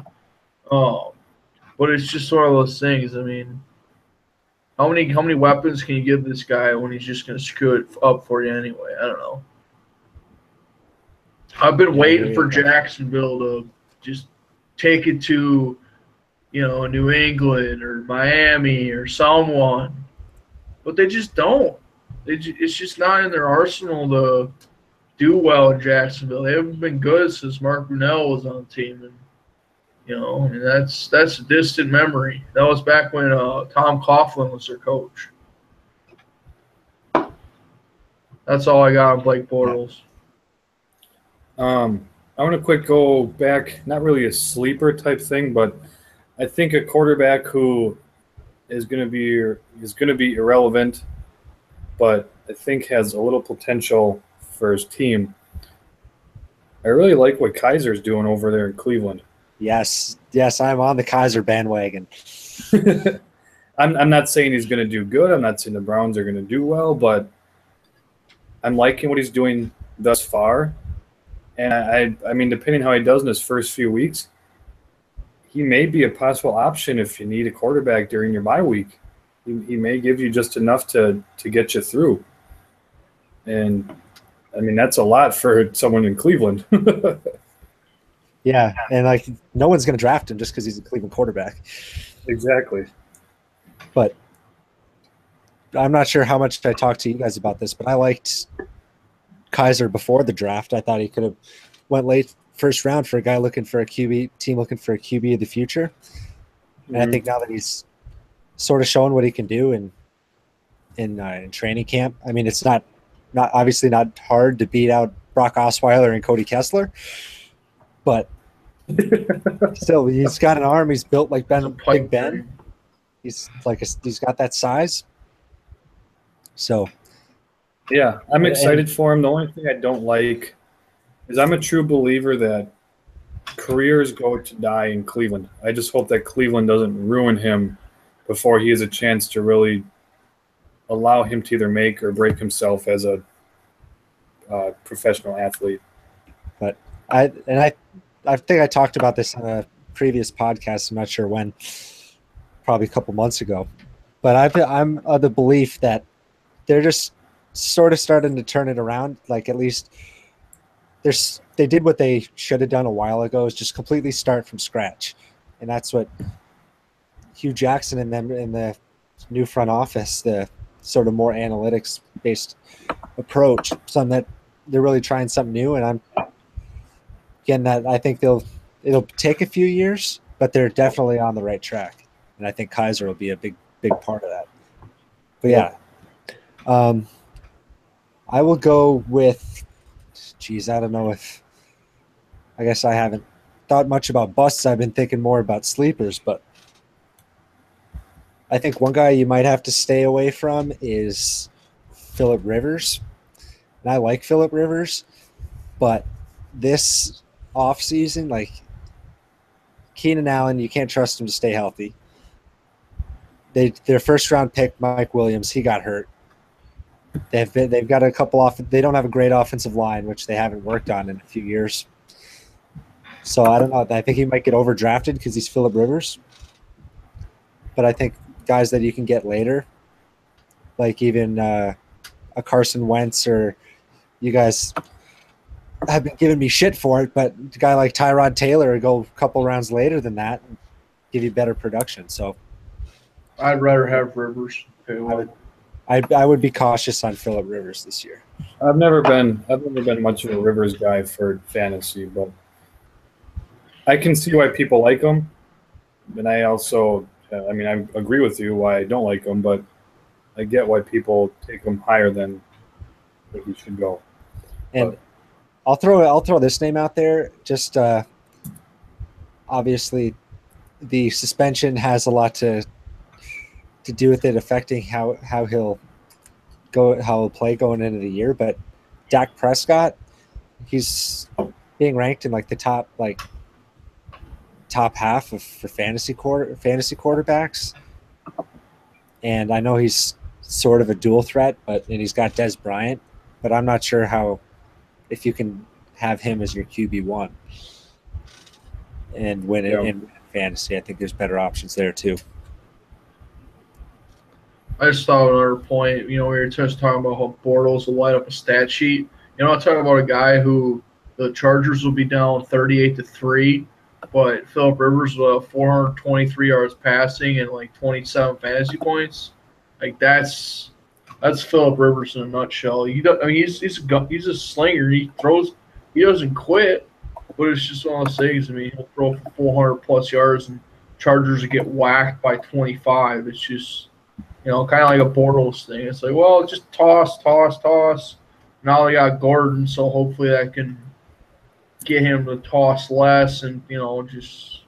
But it's just sort of those things. I mean, how many weapons can you give this guy when he's just going to screw it up for you anyway? I don't know. I've been waiting for Jacksonville to just take it to, New England or Miami or someone, but they just don't. It's just not in their arsenal to do well in Jacksonville. They haven't been good since Mark Brunell was on the team, and that's a distant memory. That was back when Tom Coughlin was their coach. That's all I got on Blake Bortles. I want to quick go back, not really a sleeper type thing, but I think a quarterback who is going to be irrelevant, but I think has a little potential for his team. I really like what Kaiser's doing over there in Cleveland. Yes, I'm on the Kaiser bandwagon. I'm not saying he's going to do good. I'm not saying the Browns are going to do well, but I'm liking what he's doing thus far. And I mean, depending how he does in his first few weeks, he may be a possible option if you need a quarterback during your bye week. He may give you just enough to get you through. And, I mean, that's a lot for someone in Cleveland. Yeah, and, like, no one's going to draft him just because he's a Cleveland quarterback. Exactly. But I'm not sure how much I talked to you guys about this, but I liked Kaiser before the draft. I thought he could have went late first round for a guy looking for a team looking for a QB of the future. And I think now that he's sort of showing what he can do in training camp, I mean, it's not obviously not hard to beat out Brock Osweiler and Cody Kessler, but still, he's got an arm. He's built like Big Ben. He's got that size. So, yeah, I'm excited for him. The only thing I don't like is I'm a true believer that careers go to die in Cleveland. I just hope that Cleveland doesn't ruin him before he has a chance to really allow him to either make or break himself as a professional athlete. But I think I talked about this on a previous podcast. I'm not sure when, probably a couple months ago. But I'm of the belief that they're just sort of starting to turn it around. Like, at least they did what they should have done a while ago, is just completely start from scratch. And that's what Hugh Jackson and them in the new front office, the sort of more analytics-based approach, something that they're really trying something new. And I think it'll take a few years, but they're definitely on the right track. And I think Kaiser will be a big part of that. But yeah. I will go with, I don't know I guess I haven't thought much about busts. I've been thinking more about sleepers, but I think one guy you might have to stay away from is Phillip Rivers. And I like Phillip Rivers, but this offseason, like, Keenan Allen, you can't trust him to stay healthy. Their first round pick, Mike Williams, he got hurt. They've got a couple they don't have a great offensive line, which they haven't worked on in a few years. So I don't know. I think he might get overdrafted because he's Phillip Rivers. But I think guys that you can get later, like even a Carson Wentz, or you guys have been giving me shit for it, but a guy like Tyrod Taylor would go a couple rounds later than that and give you better production. So I'd rather have Rivers. I would be cautious on Phillip Rivers this year. I've never been much of a Rivers guy for fantasy, but I can see why people like him. And I also, I mean, I agree with you why I don't like him, but I get why people take him higher than where he should go. And I'll throw this name out there. Just obviously, the suspension has a lot to do with it affecting how he'll play going into the year. But Dak Prescott, he's being ranked in like the top half for fantasy quarterbacks. And I know he's sort of a dual threat, and he's got Des Bryant, but I'm not sure if you can have him as your QB1 and win it in fantasy. I think there's better options there too. I just thought of another point. We were just talking about how Bortles will light up a stat sheet. I'm talking about a guy who the Chargers will be down 38-3, but Phillip Rivers will have 423 yards passing and like 27 fantasy points. Like that's Phillip Rivers in a nutshell. He's a slinger. He throws. He doesn't quit, but it's just one of those things. I mean, he'll throw for 400 plus yards, and Chargers will get whacked by 25. It's just kind of like a Bortles thing. It's like, well, just toss. Now they got Gordon, so hopefully that can get him to toss less and just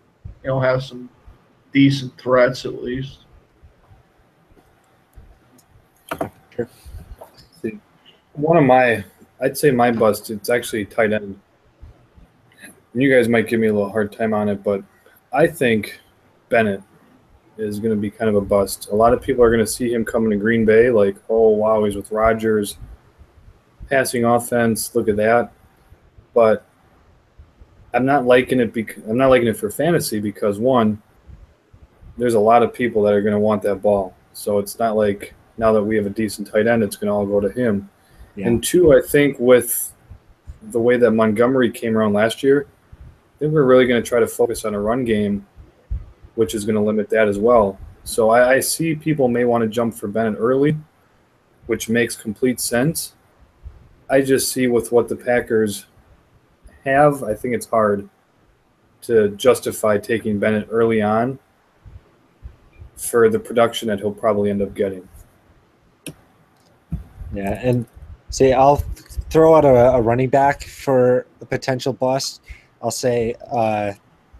have some decent threats at least. Sure. See, I'd say my bust, it's actually tight end. And you guys might give me a little hard time on it, but I think Bennett is going to be kind of a bust. A lot of people are going to see him coming to Green Bay like, oh, wow, he's with Rodgers. Passing offense, look at that. But I'm not liking it for fantasy because, one, there's a lot of people that are going to want that ball. So it's not like now that we have a decent tight end, it's going to all go to him. Yeah. And two, I think with the way that Montgomery came around last year, I think we're really going to try to focus on a run game, which is going to limit that as well. So I see people may want to jump for Bennett early, which makes complete sense. I just see with what the Packers have, I think it's hard to justify taking Bennett early on for the production that he'll probably end up getting. Yeah, and see, I'll throw out a running back for a potential bust. I'll say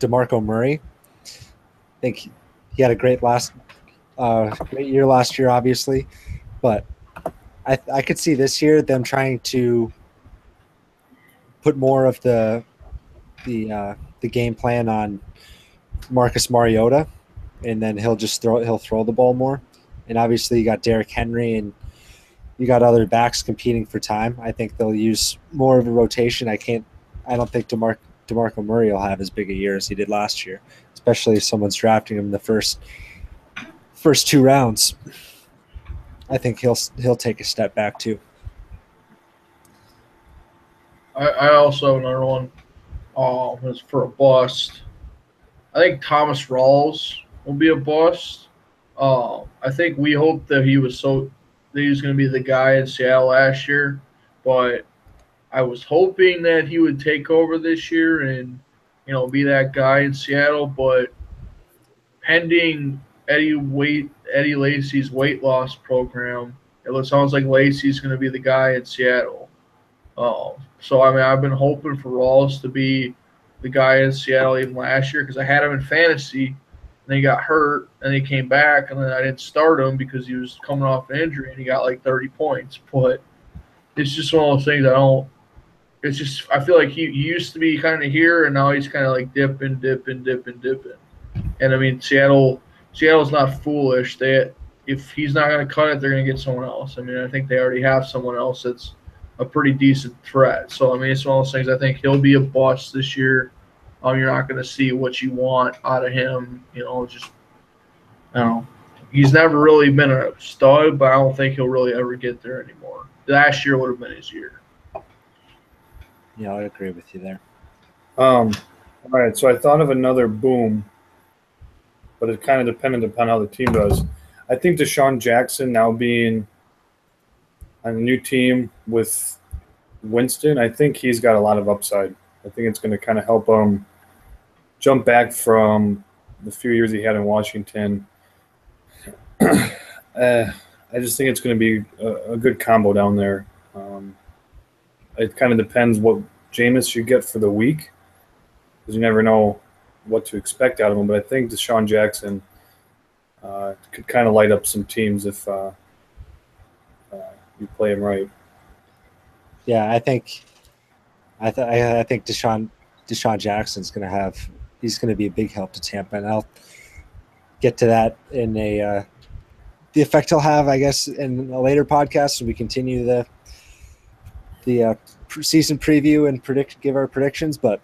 DeMarco Murray. I think he had a great year last year, obviously, but I could see this year them trying to put more of the game plan on Marcus Mariota, and then he'll throw the ball more. And obviously you got Derrick Henry and you got other backs competing for time. I think they'll use more of a rotation. I don't think DeMarco Murray will have as big a year as he did last year, especially if someone's drafting him in the first 2 rounds. I think he'll take a step back too. I also have another one is for a bust. I think Thomas Rawls will be a bust. I think we hoped that he was going to be the guy in Seattle last year, but I was hoping that he would take over this year and be that guy in Seattle. But pending Eddie Lacy's weight loss program, it sounds like Lacy's going to be the guy in Seattle. So I mean, I've been hoping for Rawls to be the guy in Seattle even last year because I had him in fantasy, and then he got hurt, and he came back, and then I didn't start him because he was coming off an injury, and he got like 30 points. But it's just one of those things I feel like he used to be kind of here, and now he's kind of like dipping. And I mean, Seattle's not foolish. If he's not going to cut it, they're going to get someone else. I mean, I think they already have someone else that's a pretty decent threat. So, I mean, it's one of those things. I think he'll be a bust this year. You're not going to see what you want out of him. I don't know. He's never really been a stud, but I don't think he'll really ever get there anymore. Last year would have been his year. Yeah, I agree with you there. All right, so I thought of another boom, but it's kind of dependent upon how the team does. I think Deshaun Jackson now being on a new team with Winston, I think he's got a lot of upside. I think it's going to kind of help him jump back from the few years he had in Washington. I just think it's going to be a good combo down there. It kind of depends what Jameis should get for the week, because you never know what to expect out of him. But I think Deshaun Jackson could kind of light up some teams if you play him right. Yeah, I think Deshaun Jackson's going to he's going to be a big help to Tampa, and I'll get to that in the effect he'll have, I guess, in a later podcast when we continue the season preview and give our predictions. But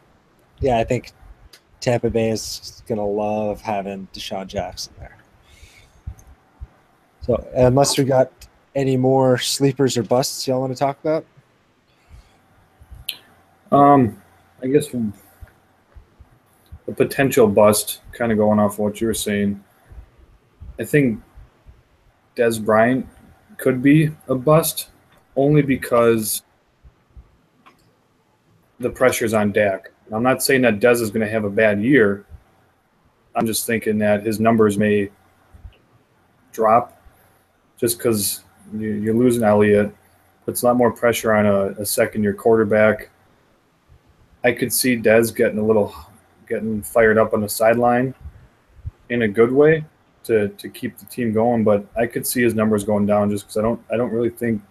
yeah, I think Tampa Bay is going to love having Deshaun Jackson there. So unless we got any more sleepers or busts y'all want to talk about? I guess the potential bust, kind of going off what you were saying, I think Dez Bryant could be a bust only because the pressure's on Dak. I'm not saying that Dez is going to have a bad year. I'm just thinking that his numbers may drop just because you're losing Elliott. Puts a lot more pressure on a second-year quarterback. I could see Dez getting fired up on the sideline in a good way to keep the team going, but I could see his numbers going down just because I don't really think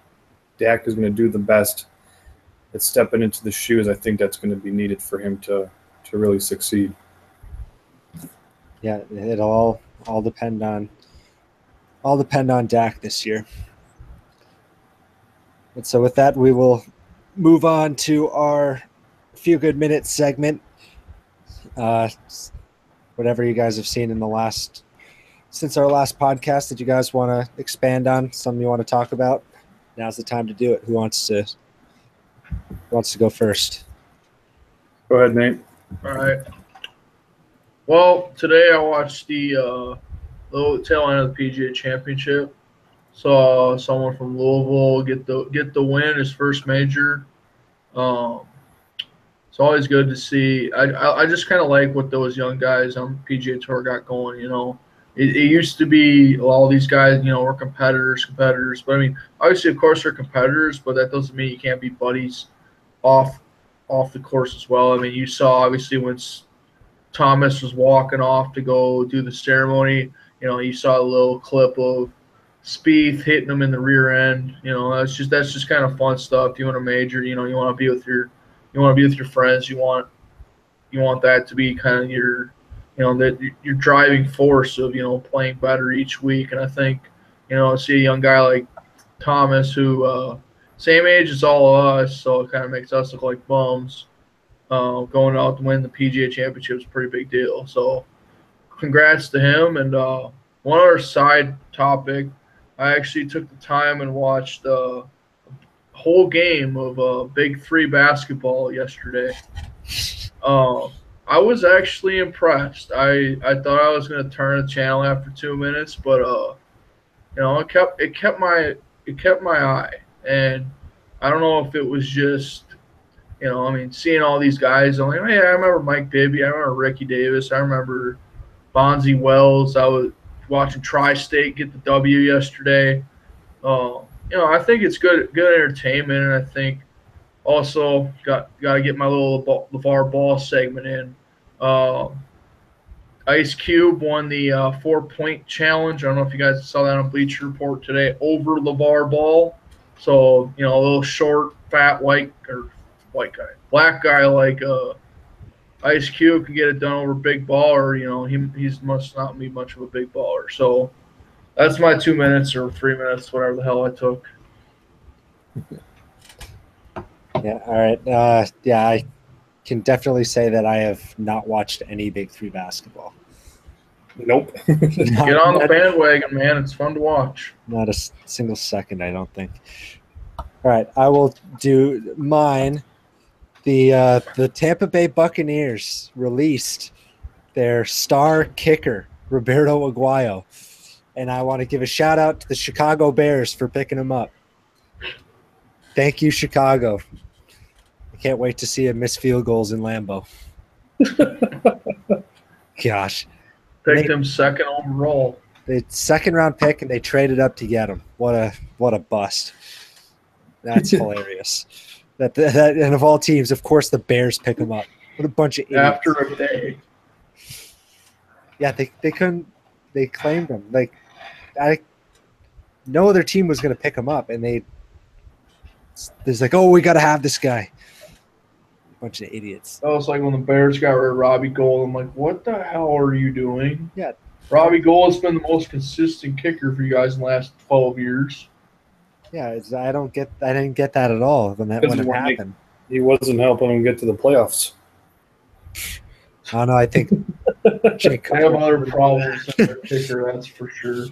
Dak is going to do the best at stepping into the shoes. I think that's going to be needed for him to really succeed. Yeah, it'll all depend on Dak this year. And so with that, we will move on to our Feel Good Minutes segment. Whatever you guys have seen since our last podcast that you guys want to expand on, something you want to talk about, now's the time to do it. Who wants to go first? Go ahead, Nate. All right. Well, today I watched the tail end of the PGA Championship. Saw someone from Louisville get the win, his first major. It's always good to see. I just kind of like what those young guys on PGA Tour got going. It used to be all these guys, were competitors. But I mean, obviously, of course, they're competitors, but that doesn't mean you can't be buddies off the course as well. I mean, you saw obviously when Thomas was walking off to go do the ceremony. You saw a little clip of Spieth hitting him in the rear end. That's just kind of fun stuff. You want a major, you want to be with your friends. You want that to be kind of your driving force of playing better each week. And I think see a young guy like Thomas who same age as all of us, so it kind of makes us look like bums. Going out to win the PGA Championship is a pretty big deal. So congrats to him. And one other side topic, I actually took the time and watched the whole game of Big Three basketball yesterday. I was actually impressed. I thought I was going to turn the channel after 2 minutes, but it kept my eye. And I don't know if it was just seeing all these guys. I'm like, oh, yeah, I remember Mike Bibby. I remember Ricky Davis. I remember Bonzi Wells. I was watching Tri-State get the W yesterday. I think it's good entertainment, and I think also got to get my little LeVar Ball segment in. Ice Cube won the 4-point challenge. I don't know if you guys saw that on Bleacher Report today over LeVar Ball. So a little short, fat, black guy like Ice Cube can get it done over Big Baller. He must not be much of a big baller. So that's my 2 minutes or 3 minutes, whatever the hell I took. Yeah. All right. Yeah, I can definitely say that I have not watched any Big Three basketball. Nope. Get on the bandwagon, man. It's fun to watch. Not a single second, I don't think. All right. I will do mine. The Tampa Bay Buccaneers released their star kicker, Roberto Aguayo. And I want to give a shout out to the Chicago Bears for picking him up. Thank you, Chicago. I can't wait to see him miss field goals in Lambeau. Gosh. Picked him second overall. The second round pick, and they traded up to get him. What a bust. That's hilarious. That and of all teams, of course, the Bears pick him up. What a bunch of idiots. After a day. Yeah, they couldn't. They claimed him. Like, no other team was going to pick him up, and there's like, oh, we got to have this guy. Bunch of idiots. That was like when the Bears got rid of Robbie Gould. I'm like, what the hell are you doing? Yeah. Robbie Gould has been the most consistent kicker for you guys in the last 12 years. Yeah, I didn't get that at all when it happened. He wasn't helping them get to the playoffs. I don't know. I think they have other problems than their kicker, that's for sure.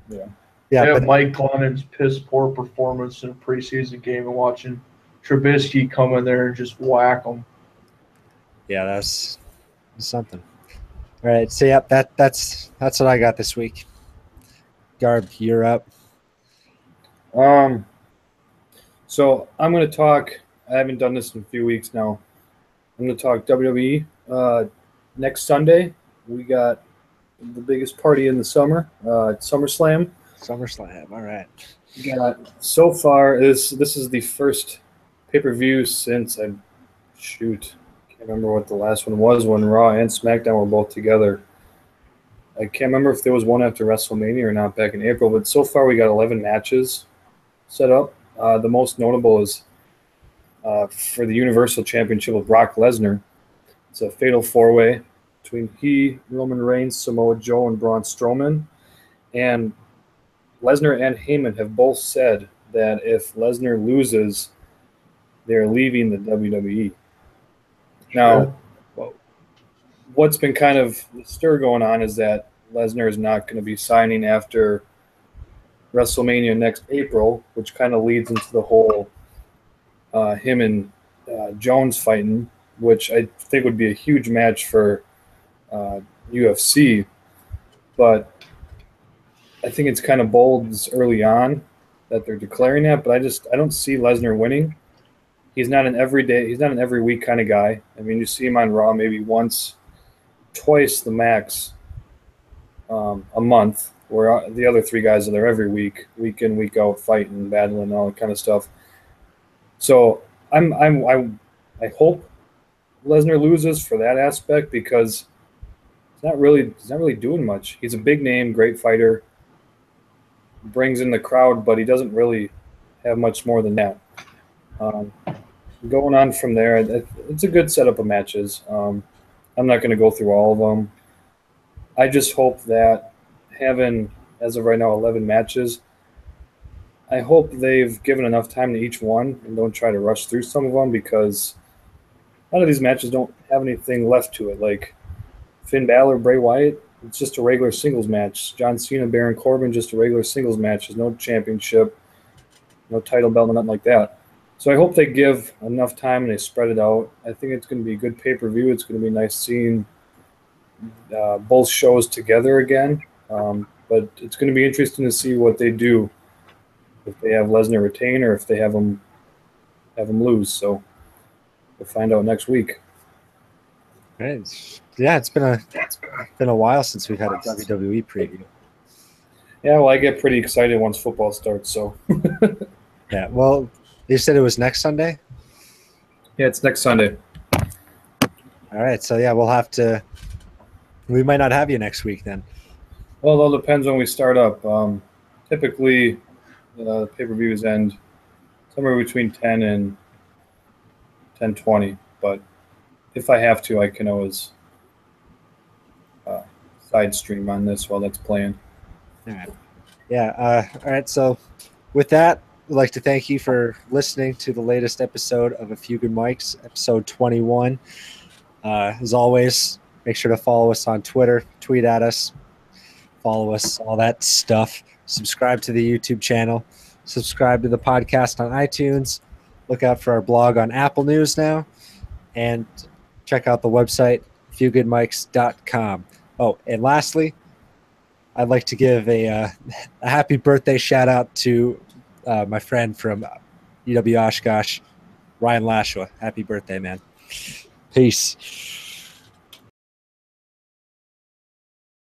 Yeah. They have Mike Glennon's piss poor performance in a preseason game and watching Trubisky come in there and just whack them. Yeah, that's something. All right, so yeah, that's what I got this week. Garb, you're up. So I'm going to talk. I haven't done this in a few weeks now. I'm going to talk WWE. Next Sunday, we got the biggest party in the summer. SummerSlam. SummerSlam. All right. So far, this is the first pay-per-view since can't remember what the last one was when Raw and SmackDown were both together. I can't remember if there was one after WrestleMania or not back in April, but so far we got 11 matches set up. The most notable is for the Universal Championship with Brock Lesnar. It's a fatal four-way between Roman Reigns, Samoa Joe, and Braun Strowman. And Lesnar and Heyman have both said that if Lesnar loses, they're leaving the WWE. Now, what's been kind of the stir going on is that Lesnar is not going to be signing after WrestleMania next April, which kind of leads into the whole him and Jones fighting, which I think would be a huge match for UFC. But I think it's kind of bold early on that they're declaring that, but I don't see Lesnar winning. He's not an every week kind of guy. I mean, you see him on Raw maybe once, twice the max a month, where the other three guys are there every week in, week out, fighting, battling, all that kind of stuff. So I hope Lesnar loses for that aspect because he's not really doing much. He's a big name, great fighter, brings in the crowd, but he doesn't really have much more than that. Going on from there, it's a good setup of matches. I'm not going to go through all of them. I just hope that having, as of right now, 11 matches, I hope they've given enough time to each one and don't try to rush through some of them because a lot of these matches don't have anything left to it. Like Finn Balor, Bray Wyatt, it's just a regular singles match. John Cena, Baron Corbin, just a regular singles match. There's no championship, no title belt, nothing like that. So I hope they give enough time and they spread it out. I think it's going to be a good pay-per-view. It's going to be nice seeing both shows together again. But it's going to be interesting to see what they do if they have Lesnar retain or if they have him lose. So we'll find out next week. Right. Yeah, it's been a while since we've had a WWE preview. Yeah, well, I get pretty excited once football starts. So yeah, well, you said it was next Sunday? Yeah, it's next Sunday. All right, so yeah, we might not have you next week then. Well, it all depends when we start up. Typically, the pay-per-views end somewhere between 10 and 10:20. But if I have to, I can always side stream on this while that's playing. All right. Yeah. All right. So with that, we'd like to thank you for listening to the latest episode of A Few Good Mics, episode 21. As always, make sure to follow us on Twitter, tweet at us, follow us, all that stuff. Subscribe to the YouTube channel. Subscribe to the podcast on iTunes. look out for our blog on Apple News now, and check out the website, fewgoodmics.com. Oh, and lastly, I'd like to give a happy birthday shout out to my friend from UW Oshkosh, Ryan Lashua. Happy birthday, man. Peace.